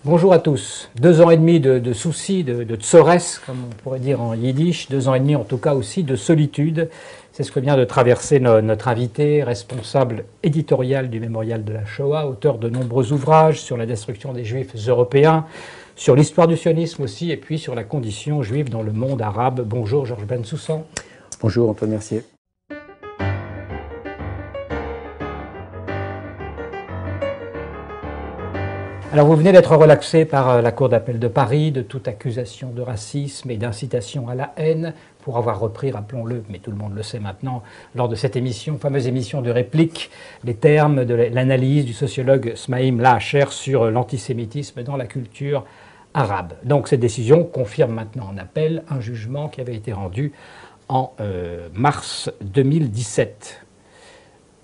Bonjour à tous. 2 ans et demi de soucis, de tsores, comme on pourrait dire en yiddish, 2 ans et demi en tout cas aussi de solitude. C'est ce que vient de traverser notre invité, responsable éditorial du Mémorial de la Shoah, auteur de nombreux ouvrages sur la destruction des Juifs européens, sur l'histoire du sionisme aussi, et puis sur la condition juive dans le monde arabe. Bonjour Georges Bensoussan. Bonjour Antoine Mercier. Alors vous venez d'être relaxé par la Cour d'appel de Paris de toute accusation de racisme et d'incitation à la haine pour avoir repris, rappelons-le, mais tout le monde le sait maintenant, lors de cette émission, fameuse émission de réplique, les termes de l'analyse du sociologue Smaïm Lahacher sur l'antisémitisme dans la culture arabe. Donc cette décision confirme maintenant en appel un jugement qui avait été rendu en mars 2017.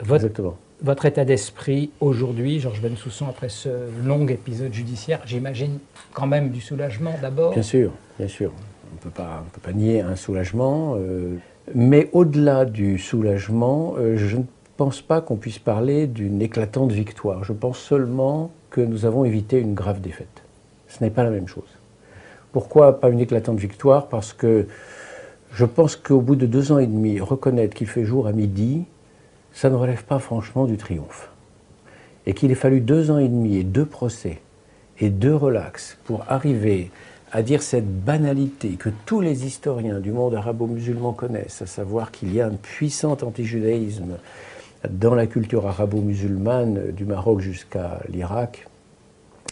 Exactement. Votre état d'esprit aujourd'hui, Georges Bensoussan, après ce long épisode judiciaire, j'imagine quand même du soulagement d'abord. Bien sûr, bien sûr. On ne peut pas nier un soulagement. Mais au-delà du soulagement, je ne pense pas qu'on puisse parler d'une éclatante victoire. Je pense seulement que nous avons évité une grave défaite. Ce n'est pas la même chose. Pourquoi pas une éclatante victoire? Parce que je pense qu'au bout de 2 ans et demi, reconnaître qu'il fait jour à midi, ça ne relève pas franchement du triomphe. Et qu'il ait fallu 2 ans et demi et 2 procès et 2 relax pour arriver à dire cette banalité que tous les historiens du monde arabo-musulman connaissent, à savoir qu'il y a un puissant antijudaïsme dans la culture arabo-musulmane du Maroc jusqu'à l'Irak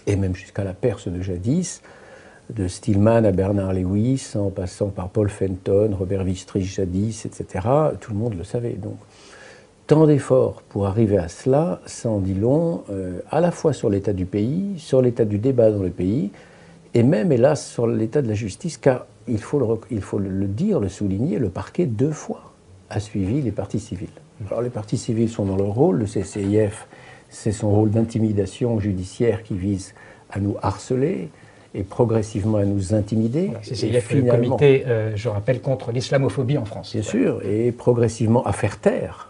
et même jusqu'à la Perse de jadis, de Stillman à Bernard Lewis, en passant par Paul Fenton, Robert Wistrich jadis, etc. Tout le monde le savait. Donc, tant d'efforts pour arriver à cela, ça en dit long, à la fois sur l'état du pays, sur l'état du débat dans le pays, et même, hélas, sur l'état de la justice, car il faut le dire, le souligner, le parquet 2 fois a suivi les parties civiles. Alors les parties civiles sont dans leur rôle, le CCIF, c'est son rôle d'intimidation judiciaire qui vise à nous harceler et progressivement à nous intimider. Voilà, CCIF, le comité, je rappelle, contre l'islamophobie en France. Bien sûr, et progressivement à faire taire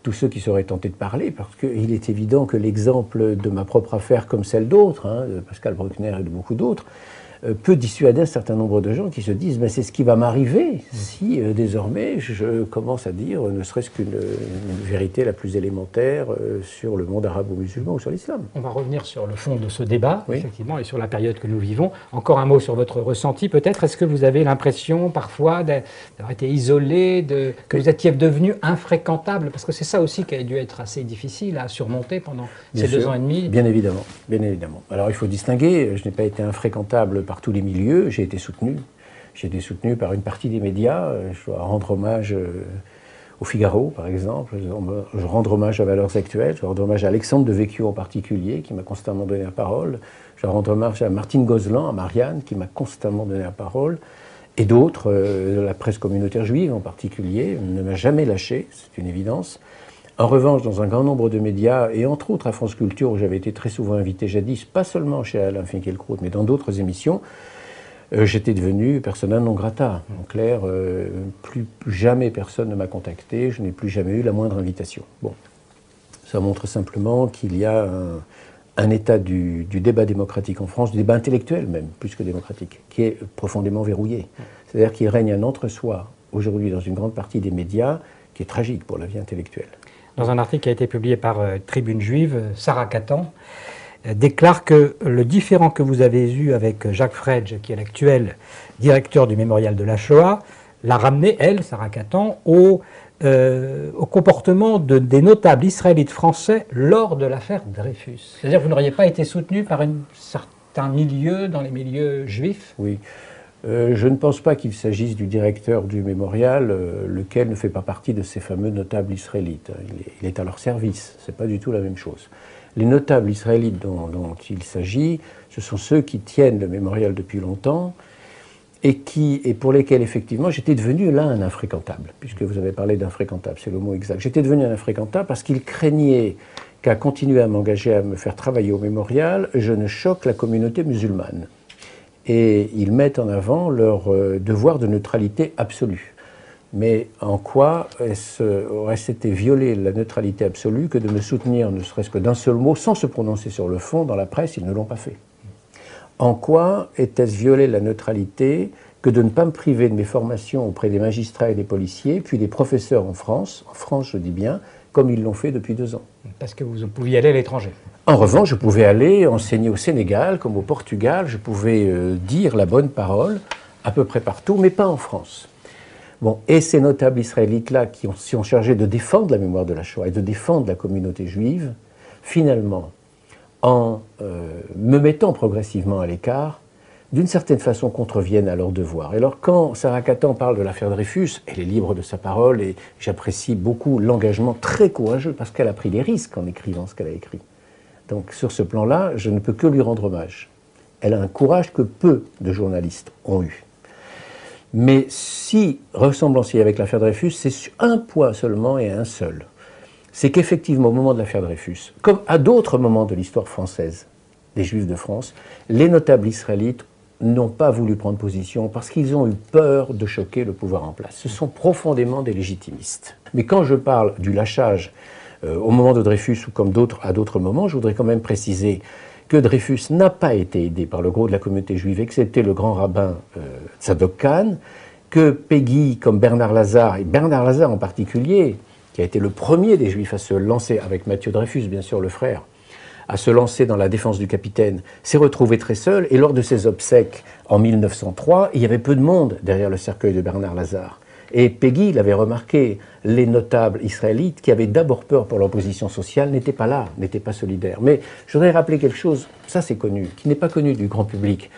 tous ceux qui seraient tentés de parler, parce qu'il est évident que l'exemple de ma propre affaire, comme celle d'autres, de Pascal Bruckner et de beaucoup d'autres, peut dissuader un certain nombre de gens qui se disent « c'est ce qui va m'arriver si désormais je commence à dire ne serait-ce qu'une vérité la plus élémentaire sur le monde arabo-musulman ou sur l'islam ». On va revenir sur le fond de ce débat, oui, effectivement, et sur la période que nous vivons. Encore un mot sur votre ressenti, peut-être. Est-ce que vous avez l'impression, parfois, d'avoir été isolé, que vous étiez devenu infréquentable? Parce que c'est ça aussi qui a dû être assez difficile à surmonter pendant ces 2 ans et demi. Bien évidemment, bien évidemment. Alors il faut distinguer, je n'ai pas été infréquentable par tous les milieux, j'ai été soutenu. J'ai été soutenu par une partie des médias. Je dois rendre hommage au Figaro, par exemple. Je rends hommage à Valeurs Actuelles. Je rends hommage à Alexandre Devecchio en particulier, qui m'a constamment donné la parole. Je rends hommage à Martine Gozlan, à Marianne, qui m'a constamment donné la parole. Et d'autres, de la presse communautaire juive en particulier, ne m'a jamais lâché, c'est une évidence. En revanche, dans un grand nombre de médias, et entre autres à France Culture, où j'avais été très souvent invité jadis, pas seulement chez Alain Finkielkraut, mais dans d'autres émissions, j'étais devenu persona non grata. En clair, plus jamais personne ne m'a contacté, je n'ai plus jamais eu la moindre invitation. Bon, ça montre simplement qu'il y a un état du débat démocratique en France, du débat intellectuel même, plus que démocratique, qui est profondément verrouillé. C'est-à-dire qu'il règne un entre-soi aujourd'hui dans une grande partie des médias qui est tragique pour la vie intellectuelle. Dans un article qui a été publié par Tribune Juive, Sarah Catan déclare que le différend que vous avez eu avec Jacques Fredge, qui est l'actuel directeur du Mémorial de la Shoah, l'a ramené, elle, Sarah Catan, au comportement des notables israélites français lors de l'affaire Dreyfus. C'est-à-dire que vous n'auriez pas été soutenu par un certain milieu, dans les milieux juifs? Oui. Je ne pense pas qu'il s'agisse du directeur du mémorial, lequel ne fait pas partie de ces fameux notables israélites. Il est à leur service, ce n'est pas du tout la même chose. Les notables israélites dont il s'agit, ce sont ceux qui tiennent le mémorial depuis longtemps et pour lesquels, effectivement, j'étais devenu là un infréquentable, puisque vous avez parlé d'infréquentable, c'est le mot exact. J'étais devenu un infréquentable parce qu'ils craignaient qu'à continuer à m'engager à me faire travailler au mémorial, je ne choque la communauté musulmane. Et ils mettent en avant leur devoir de neutralité absolue. Mais en quoi aurait-ce été violer la neutralité absolue que de me soutenir, ne serait-ce que d'un seul mot, sans se prononcer sur le fond, dans la presse? Ils ne l'ont pas fait. En quoi était-ce violer la neutralité que de ne pas me priver de mes formations auprès des magistrats et des policiers, puis des professeurs en France je dis bien, comme ils l'ont fait depuis 2 ans. Parce que vous pouviez aller à l'étranger. En revanche, je pouvais aller enseigner au Sénégal, comme au Portugal, je pouvais dire la bonne parole à peu près partout, mais pas en France. Bon, et ces notables israélites-là qui sont chargés de défendre la mémoire de la Shoah et de défendre la communauté juive, finalement, en me mettant progressivement à l'écart, d'une certaine façon contreviennent à leur devoir. Et alors quand Sarah Catan parle de l'affaire Dreyfus, elle est libre de sa parole et j'apprécie beaucoup l'engagement très courageux parce qu'elle a pris des risques en écrivant ce qu'elle a écrit. Donc sur ce plan-là, je ne peux que lui rendre hommage. Elle a un courage que peu de journalistes ont eu. Mais si ressemblance il y a avec l'affaire Dreyfus, c'est sur un point seulement et un seul. C'est qu'effectivement, au moment de l'affaire Dreyfus, comme à d'autres moments de l'histoire française, des Juifs de France, les notables israélites n'ont pas voulu prendre position parce qu'ils ont eu peur de choquer le pouvoir en place. Ce sont profondément des légitimistes. Mais quand je parle du lâchage au moment de Dreyfus ou comme à d'autres moments, je voudrais quand même préciser que Dreyfus n'a pas été aidé par le gros de la communauté juive, excepté le grand rabbin Tzadok Kahn, que Peggy, comme Bernard Lazare, et Bernard Lazare en particulier, qui a été le premier des Juifs à se lancer, avec Mathieu Dreyfus, bien sûr, le frère, à se lancer dans la défense du capitaine, s'est retrouvé très seul, et lors de ses obsèques en 1903, il y avait peu de monde derrière le cercueil de Bernard Lazare. Et Peggy l'avait remarqué, les notables israélites qui avaient d'abord peur pour leur position sociale n'étaient pas là, n'étaient pas solidaires. Mais je voudrais rappeler quelque chose, ça c'est connu, qui n'est pas connu du grand public,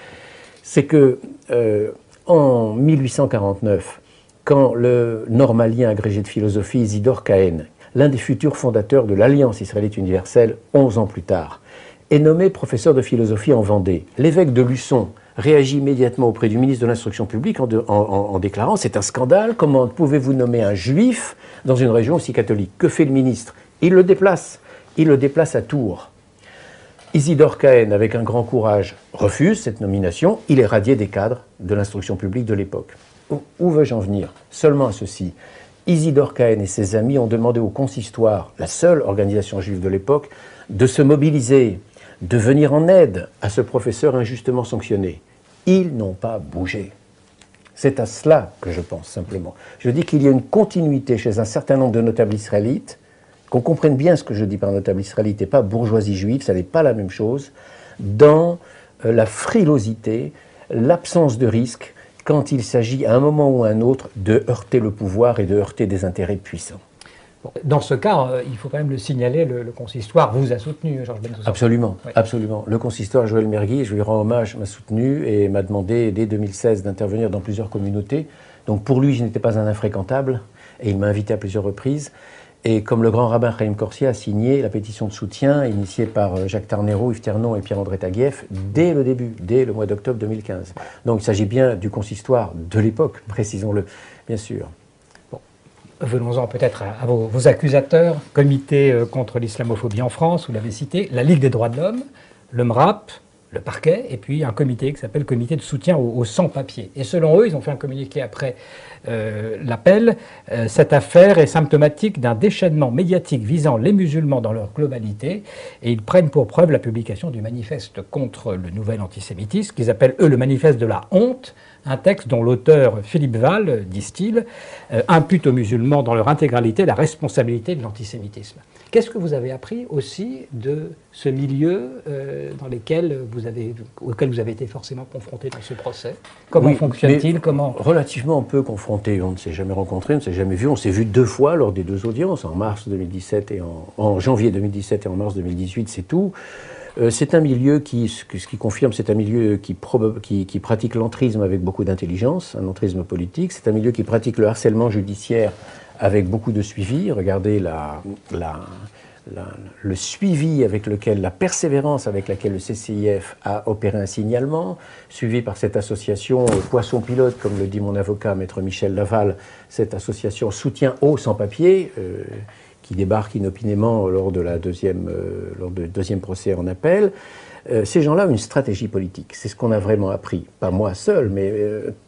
c'est que en 1849, quand le normalien agrégé de philosophie Isidore Cahen, l'un des futurs fondateurs de l'Alliance israélite universelle, 11 ans plus tard, est nommé professeur de philosophie en Vendée. L'évêque de Luçon réagit immédiatement auprès du ministre de l'Instruction publique en déclarant « C'est un scandale, comment pouvez-vous nommer un juif dans une région aussi catholique ?» Que fait le ministre? Il le déplace à Tours. Isidore Cahen, avec un grand courage, refuse cette nomination, il est radié des cadres de l'instruction publique de l'époque. Où veux-je en venir? Seulement à ceci. Isidore Cahen et ses amis ont demandé au consistoire, la seule organisation juive de l'époque, de se mobiliser, de venir en aide à ce professeur injustement sanctionné. Ils n'ont pas bougé. C'est à cela que je pense simplement. Je dis qu'il y a une continuité chez un certain nombre de notables israélites, qu'on comprenne bien ce que je dis par notable israélite et pas bourgeoisie juive, ça n'est pas la même chose, dans la frilosité, l'absence de risque, quand il s'agit à un moment ou à un autre de heurter le pouvoir et de heurter des intérêts puissants. Bon, dans ce cas, il faut quand même le signaler, le consistoire vous a soutenu, Georges Bentoussan. Absolument, oui. Absolument. Le consistoire Joël Mergui, je lui rends hommage, m'a soutenu et m'a demandé dès 2016 d'intervenir dans plusieurs communautés. Donc pour lui, je n'étais pas un infréquentable et il m'a invité à plusieurs reprises. Et comme le grand rabbin Chaim Corsia a signé la pétition de soutien initiée par Jacques Tarnero, Yves Ternon et Pierre-André Taguieff dès le début, dès le mois d'octobre 2015. Donc il s'agit bien du consistoire de l'époque, précisons-le, bien sûr. Bon. Venons-en peut-être à vos accusateurs. Comité contre l'islamophobie en France, vous l'avez cité, la Ligue des droits de l'homme, le MRAP, le parquet, et puis un comité qui s'appelle Comité de soutien aux sans-papiers. Et selon eux, ils ont fait un communiqué après l'appel, cette affaire est symptomatique d'un déchaînement médiatique visant les musulmans dans leur globalité, et ils prennent pour preuve la publication du manifeste contre le nouvel antisémitisme, qu'ils appellent eux le manifeste de la honte, un texte dont l'auteur Philippe Val, disent-ils, impute aux musulmans dans leur intégralité la responsabilité de l'antisémitisme. Qu'est-ce que vous avez appris aussi de ce milieu auquel vous avez été forcément confronté dans ce procès? Comment fonctionne-t-il? Relativement peu confronté. On ne s'est jamais rencontré, on ne s'est jamais vu. On s'est vu 2 fois lors des 2 audiences, en mars 2017 et en janvier 2017 et en mars 2018, c'est tout. C'est un milieu ce qui confirme, c'est un milieu qui pratique l'entrisme avec beaucoup d'intelligence, un entrisme politique. C'est un milieu qui pratique le harcèlement judiciaire avec beaucoup de suivi. Regardez le suivi avec lequel, la persévérance avec laquelle le CCIF a opéré un signalement, suivi par cette association Poisson Pilote, comme le dit mon avocat, maître Michel Laval, cette association soutien aux sans-papiers, qui débarque inopinément lors du deuxième procès en appel. Ces gens-là ont une stratégie politique. C'est ce qu'on a vraiment appris. Pas moi seul, mais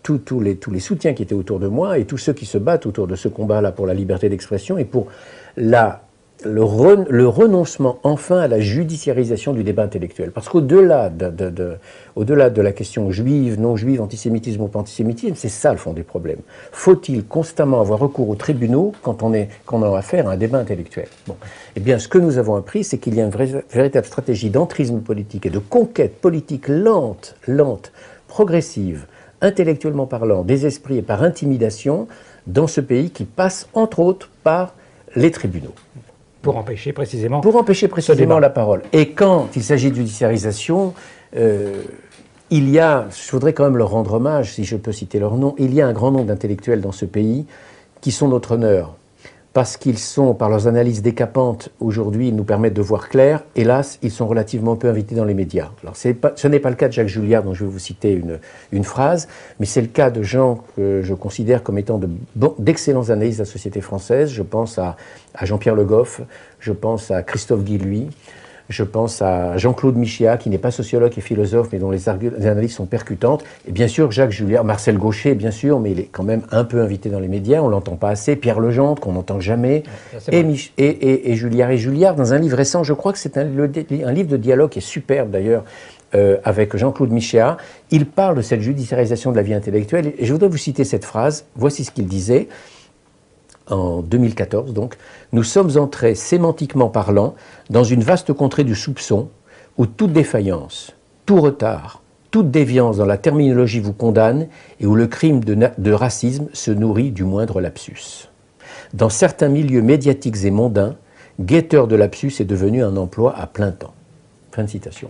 tous les soutiens qui étaient autour de moi et tous ceux qui se battent autour de ce combat-là pour la liberté d'expression et pour la le renoncement enfin à la judiciarisation du débat intellectuel. Parce qu'au-delà de la question juive, non juive, antisémitisme ou pas antisémitisme, c'est ça le fond des problèmes. Faut-il constamment avoir recours aux tribunaux quand on a affaire à un débat intellectuel? Bon. Eh bien, ce que nous avons appris, c'est qu'il y a une véritable stratégie d'entrisme politique et de conquête politique lente, progressive, intellectuellement parlant, des esprits et par intimidation, dans ce pays qui passe, entre autres, par les tribunaux. Pour empêcher précisément la parole. Et quand il s'agit de judiciarisation, il y a, je voudrais quand même leur rendre hommage, si je peux citer leur nom, il y a un grand nombre d'intellectuels dans ce pays qui sont notre honneur, parce qu'ils sont, par leurs analyses décapantes, aujourd'hui, ils nous permettent de voir clair. Hélas, ils sont relativement peu invités dans les médias. Alors, ce n'est pas le cas de Jacques Julliard, dont je vais vous citer une phrase, mais c'est le cas de gens que je considère comme étant d'excellentes analystes de la société française. Je pense à Jean-Pierre Le Goff, je pense à Christophe Guilluy, je pense à Jean-Claude Michéa, qui n'est pas sociologue et philosophe, mais dont les analyses sont percutantes. Et bien sûr, Jacques Julliard, Marcel Gauchet, bien sûr, mais il est quand même un peu invité dans les médias, on ne l'entend pas assez. Pierre Legendre, qu'on n'entend jamais. Et Julliard. Et Julliard, dans un livre récent, je crois que c'est un livre de dialogue qui est superbe d'ailleurs, avec Jean-Claude Michéa, il parle de cette judiciarisation de la vie intellectuelle. Et je voudrais vous citer cette phrase. Voici ce qu'il disait. En 2014, donc, nous sommes entrés, sémantiquement parlant, dans une vaste contrée du soupçon où toute défaillance, tout retard, toute déviance dans la terminologie vous condamne et où le crime de racisme se nourrit du moindre lapsus. Dans certains milieux médiatiques et mondains, guetteur de lapsus est devenu un emploi à plein temps. Fin de citation.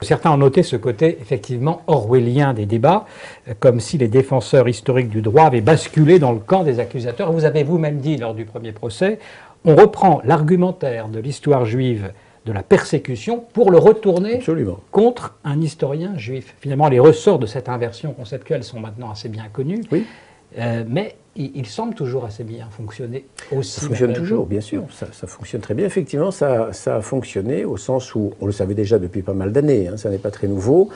Certains ont noté ce côté effectivement orwellien des débats, comme si les défenseurs historiques du droit avaient basculé dans le camp des accusateurs. Vous avez vous-même dit lors du premier procès, on reprend l'argumentaire de l'histoire juive de la persécution pour le retourner Absolument. Contre un historien juif. Finalement, les ressorts de cette inversion conceptuelle sont maintenant assez bien connus, oui. Mais il semble toujours assez bien fonctionner aussi. Ça fonctionne toujours, bien sûr. Ça fonctionne très bien. Effectivement, ça a fonctionné au sens où, on le savait déjà depuis pas mal d'années, ça n'est pas très nouveau,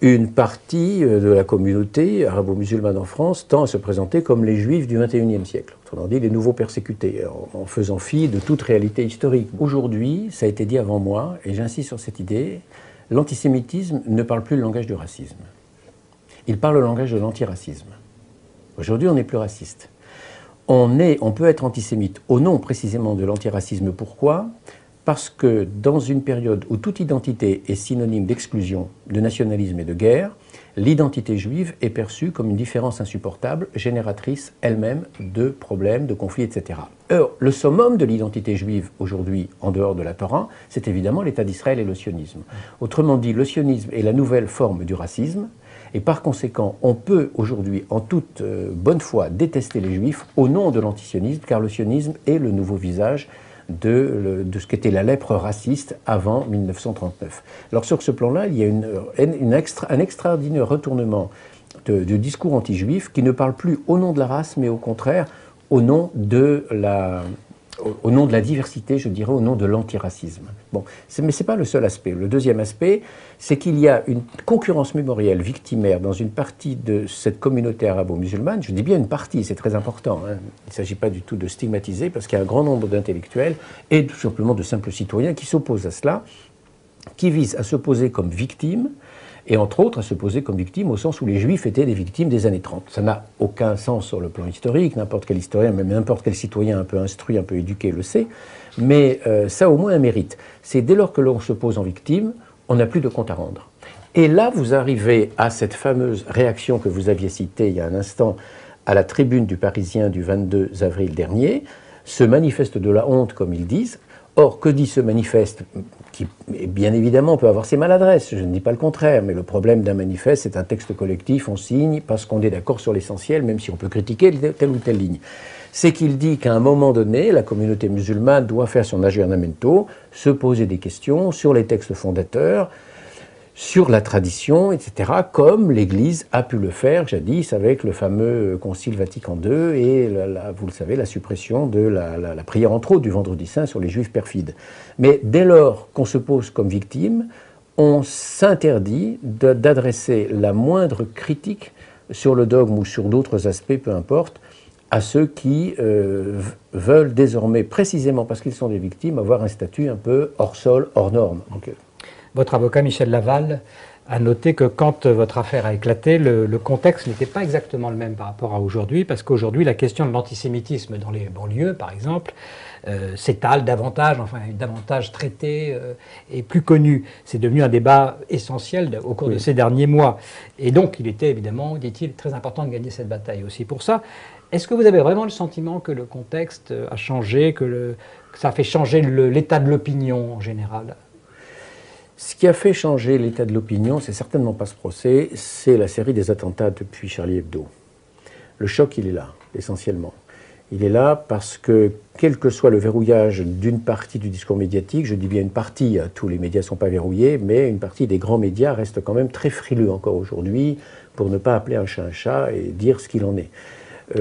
une partie de la communauté arabo-musulmane en France tend à se présenter comme les juifs du XXIe siècle. Autrement dit, les nouveaux persécutés, en faisant fi de toute réalité historique. Aujourd'hui, ça a été dit avant moi, et j'insiste sur cette idée, l'antisémitisme ne parle plus le langage du racisme. Il parle le langage de l'antiracisme. Aujourd'hui, on n'est plus raciste. On peut être antisémite au nom précisément de l'antiracisme. Pourquoi ? Parce que dans une période où toute identité est synonyme d'exclusion, de nationalisme et de guerre, l'identité juive est perçue comme une différence insupportable, génératrice elle-même de problèmes, de conflits, etc. Or, le summum de l'identité juive aujourd'hui, en dehors de la Torah, c'est évidemment l'État d'Israël et le sionisme. Autrement dit, le sionisme est la nouvelle forme du racisme, et par conséquent, on peut aujourd'hui, en toute bonne foi, détester les juifs au nom de l'antisionisme, car le sionisme est le nouveau visage de ce qu'était la lèpre raciste avant 1939. Alors sur ce plan-là, il y a un extraordinaire retournement de discours anti-juif qui ne parle plus au nom de la race, mais au contraire au nom de la diversité, je dirais, au nom de l'antiracisme. Bon, mais ce n'est pas le seul aspect. Le deuxième aspect, c'est qu'il y a une concurrence mémorielle victimaire dans une partie de cette communauté arabo-musulmane. Je dis bien une partie, c'est très important. Il ne s'agit pas du tout de stigmatiser, parce qu'il y a un grand nombre d'intellectuels et tout simplement de simples citoyens qui s'opposent à cela, qui visent à se poser comme victimes, et entre autres à se poser comme victime au sens où les Juifs étaient des victimes des années 30. Ça n'a aucun sens sur le plan historique, n'importe quel historien, même n'importe quel citoyen un peu instruit, un peu éduqué le sait, mais ça a au moins un mérite. C'est dès lors que l'on se pose en victime, on n'a plus de compte à rendre. Et là, vous arrivez à cette fameuse réaction que vous aviez citée il y a un instant à la tribune du Parisien du 22 avril dernier, ce manifeste de la honte, comme ils disent. Or, que dit ce manifeste qui, bien évidemment, peut avoir ses maladresses, je ne dis pas le contraire, mais le problème d'un manifeste, c'est un texte collectif, on signe parce qu'on est d'accord sur l'essentiel, même si on peut critiquer telle ou telle ligne. C'est qu'il dit qu'à un moment donné, la communauté musulmane doit faire son aggiornamento, se poser des questions sur les textes fondateurs, sur la tradition, etc., comme l'Église a pu le faire jadis avec le fameux Concile Vatican II et, vous le savez, la suppression de la prière en trop du Vendredi Saint sur les Juifs perfides. Mais dès lors qu'on se pose comme victime, on s'interdit d'adresser la moindre critique sur le dogme ou sur d'autres aspects, peu importe, à ceux qui veulent désormais, précisément parce qu'ils sont des victimes, avoir un statut un peu hors sol, hors norme. Donc, votre avocat Michel Laval a noté que quand votre affaire a éclaté, le contexte n'était pas exactement le même par rapport à aujourd'hui, parce qu'aujourd'hui, la question de l'antisémitisme dans les banlieues, par exemple, s'étale davantage, enfin davantage traitée et plus connue. C'est devenu un débat essentiel au cours de ces derniers mois. Et donc, il était évidemment, dit-il, très important de gagner cette bataille aussi. Pour ça, est-ce que vous avez vraiment le sentiment que le contexte a changé, que ça a fait changer l'état de l'opinion en général ? Ce qui a fait changer l'état de l'opinion, c'est certainement pas ce procès, c'est la série des attentats depuis Charlie Hebdo. Le choc, il est là, essentiellement. Il est là parce que, quel que soit le verrouillage d'une partie du discours médiatique, je dis bien une partie, tous les médias ne sont pas verrouillés, mais une partie des grands médias reste quand même très frileux encore aujourd'hui pour ne pas appeler un chat et dire ce qu'il en est.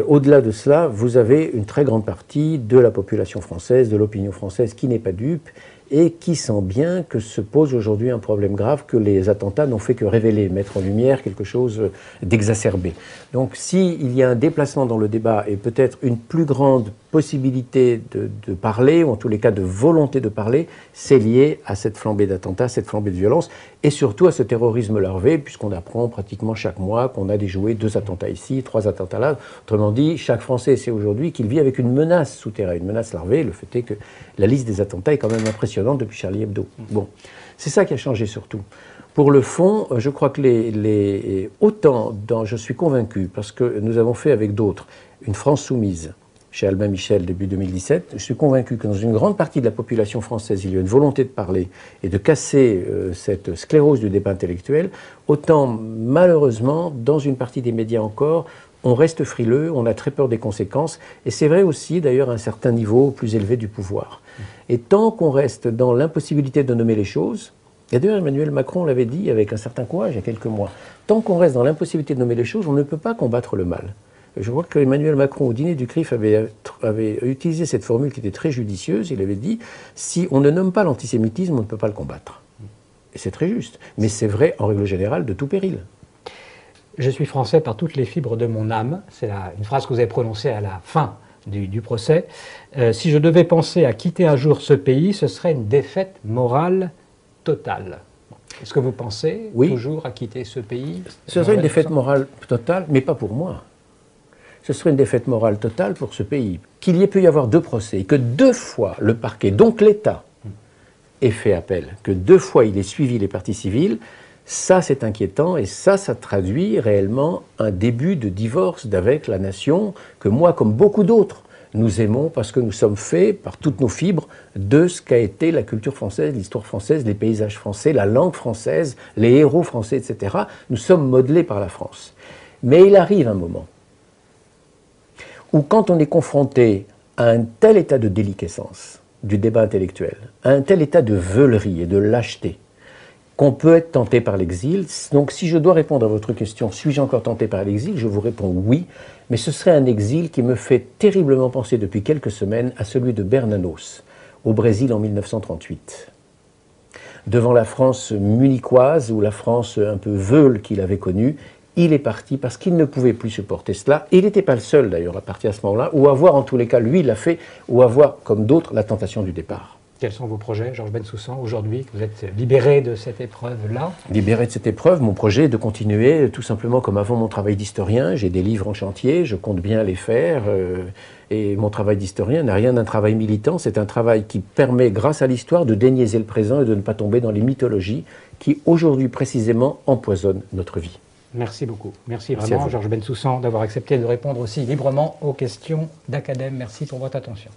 Au-delà de cela, vous avez une très grande partie de la population française, de l'opinion française qui n'est pas dupe et qui sent bien que se pose aujourd'hui un problème grave, que les attentats n'ont fait que révéler, mettre en lumière quelque chose d'exacerbé. Donc s'il y a un déplacement dans le débat et peut-être une plus grande possibilité de parler, ou en tous les cas de volonté de parler, c'est lié à cette flambée d'attentats, cette flambée de violence, et surtout à ce terrorisme larvé, puisqu'on apprend pratiquement chaque mois qu'on a déjoué 2 attentats ici, 3 attentats là. Autrement dit, chaque Français sait aujourd'hui qu'il vit avec une menace souterraine, une menace larvée. Le fait est que la liste des attentats est quand même impressionnante depuis Charlie Hebdo. Bon, c'est ça qui a changé surtout. Pour le fond, je crois que je suis convaincu, parce que nous avons fait avec d'autres une France soumise, chez Albin Michel début 2017, je suis convaincu que dans une grande partie de la population française, il y a une volonté de parler et de casser cette sclérose du débat intellectuel, autant malheureusement, dans une partie des médias encore, on reste frileux, on a très peur des conséquences, et c'est vrai aussi d'ailleurs à un certain niveau plus élevé du pouvoir. Et tant qu'on reste dans l'impossibilité de nommer les choses, et d'ailleurs Emmanuel Macron l'avait dit avec un certain courage il y a quelques mois, tant qu'on reste dans l'impossibilité de nommer les choses, on ne peut pas combattre le mal. Je crois qu'Emmanuel Macron, au dîner du CRIF, avait utilisé cette formule qui était très judicieuse. Il avait dit « si on ne nomme pas l'antisémitisme, on ne peut pas le combattre ». Et c'est très juste. Mais c'est vrai, en règle générale, de tout péril. Je suis français par toutes les fibres de mon âme. C'est une phrase que vous avez prononcée à la fin du procès. Si je devais penser à quitter un jour ce pays, ce serait une défaite morale totale. Est-ce que vous pensez toujours à quitter ce pays ? Ce serait une défaite morale totale, mais pas pour moi. Ce serait une défaite morale totale pour ce pays. Qu'il y ait pu y avoir 2 procès, et que 2 fois le parquet, donc l'État, ait fait appel, que 2 fois il ait suivi les parties civiles, ça c'est inquiétant, et ça traduit réellement un début de divorce d'avec la nation, que moi, comme beaucoup d'autres, nous aimons parce que nous sommes faits, par toutes nos fibres, de ce qu'a été la culture française, l'histoire française, les paysages français, la langue française, les héros français, etc. Nous sommes modelés par la France. Mais il arrive un moment où quand on est confronté à un tel état de déliquescence du débat intellectuel, à un tel état de veulerie et de lâcheté, qu'on peut être tenté par l'exil. Donc si je dois répondre à votre question, suis-je encore tenté par l'exil? Je vous réponds oui, mais ce serait un exil qui me fait terriblement penser depuis quelques semaines à celui de Bernanos, au Brésil en 1938. Devant la France munichoise, ou la France un peu veule qu'il avait connue, il est parti parce qu'il ne pouvait plus supporter cela. Et il n'était pas le seul d'ailleurs à partir à ce moment-là, ou avoir en tous les cas, lui il l'a fait, ou avoir comme d'autres la tentation du départ. Quels sont vos projets, Georges Bensoussan, aujourd'hui que vous êtes libéré de cette épreuve-là? Libéré de cette épreuve, mon projet est de continuer tout simplement comme avant mon travail d'historien. J'ai des livres en chantier, je compte bien les faire. Et mon travail d'historien n'a rien d'un travail militant. C'est un travail qui permet, grâce à l'histoire, de déniaiser le présent et de ne pas tomber dans les mythologies qui, aujourd'hui précisément, empoisonnent notre vie. Merci beaucoup. Merci vraiment, Georges Bensoussan, d'avoir accepté de répondre aussi librement aux questions d'Academ. Merci pour votre attention.